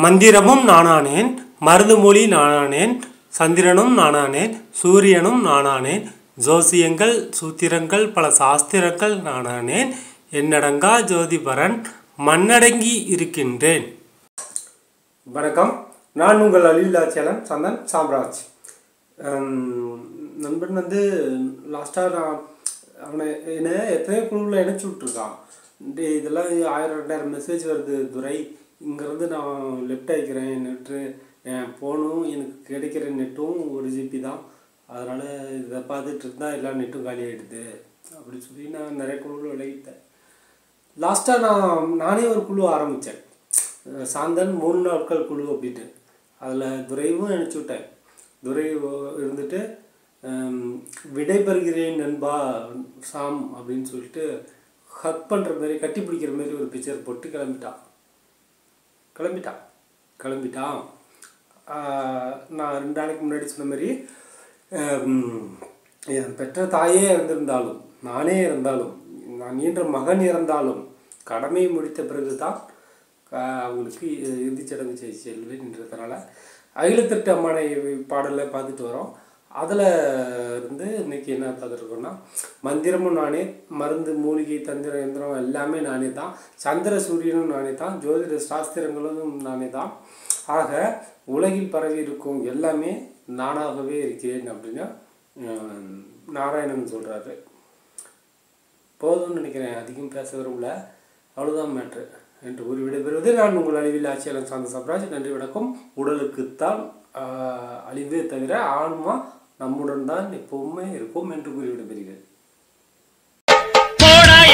மந்திரமும் நானானேன், மருதுமொழி நானானேன், சந்திரனும் நானானேன், சூரியனும் நானானேன், ஜோசியங்கள் சூத்திரங்கள் பல சாஸ்திரங்கள் நானானேன், என்னடங்கா ஜோதிபரன் மண்ணடங்கி இருக்கின்றேன். வணக்கம், நான் உங்கள் அலில்லாச்சலம் சந்தன் சாம்ராஜ். நண்பன் லாஸ்ட்டாக நான் அவனை என்ன எத்தனையோ குழுவில் இணைச்சி விட்ருக்கான். இதெல்லாம் 1000-2000 மெசேஜ் வருது. துரை, இங்கேருந்து நான் லெஃப்ட் ஆகிக்கிறேன், நெட்டு என் ஃபோனும் எனக்கு கிடைக்கிற நெட்டும் 1 GB தான், அதனால் இதை பார்த்துட்டு இருந்தால் எல்லா நெட்டும் காலி ஆகிடுது அப்படின்னு சொல்லி நான் நிறைய குழுவில் விளைவிட்டேன். லாஸ்ட்டாக நானே ஒரு குழு ஆரம்பித்தேன், சாந்தன் 3 நாட்கள் குழு அப்படின்ட்டு. அதில் துரைவும் நினச்சி விட்டேன். துரை இருந்துட்டு விடைபெறுகிறேன் நண்பா சாம் அப்படின்னு சொல்லிட்டு ஹக் பண்ணுற மாதிரி, கட்டி பிடிக்கிற மாதிரி ஒரு பிக்சர் போட்டு கிளம்பிட்டான். நான் 2 நாளைக்கு முன்னாடி சொன்ன மாதிரி என் பெற்ற தாயே இறந்திருந்தாலும், நானே இருந்தாலும், நான் ஈன்ற மகன் இறந்தாலும் கடமையை முடித்த பிறகு தான் அவங்களுக்கு இறுதிச்சடங்கு செல்வேன்றதுனால அகிலத்திட்டு அம்மானை பாடலை பார்த்துட்டு வரோம். அதில் இருந்து இன்றைக்கி என்ன பார்த்துருக்கோன்னா, மந்திரமும் நானே, மருந்து மூலிகை தந்திர யந்திரம் எல்லாமே நானே தான், சந்திர சூரியனும் நானே தான், ஜோதிட சாஸ்திரங்களும் நானே தான். ஆக உலகில் பரவி இருக்கும் எல்லாமே நானாகவே இருக்கிறேன் அப்படின்னு நாராயணன் சொல்கிறாரு. போதும்னு நினைக்கிறேன், அதிகம் பேச விரும்பல, அவ்வளோதான் மேட்ரு என்று கூறி விடைபெறுவது நான் உங்கள் அழிவில் ஆட்சியாளர் சாந்த சாம்ராஜ். நன்றி, வணக்கம். உடலுக்குத்தான் அழிவே தவிர ஆன்மா நம்முடன் தான் எப்பவுமே இருக்கும் என்று கூறி விடைபெறுகிறது.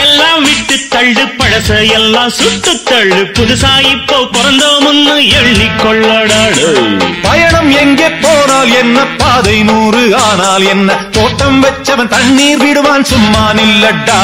எல்லாம் விட்டு தள்ளு, பழச எல்லாம் சுட்டு தள்ளு, புதுசா இப்போ பிறந்தோம்னு எண்ணிக்கொள்ளடாடு. பயணம் எங்கே போனால் என்ன, பாதை 100 ஆனால் என்ன, தோட்டம் வச்சவன் தண்ணீர் விடுவான், சும்மா நில்லடா.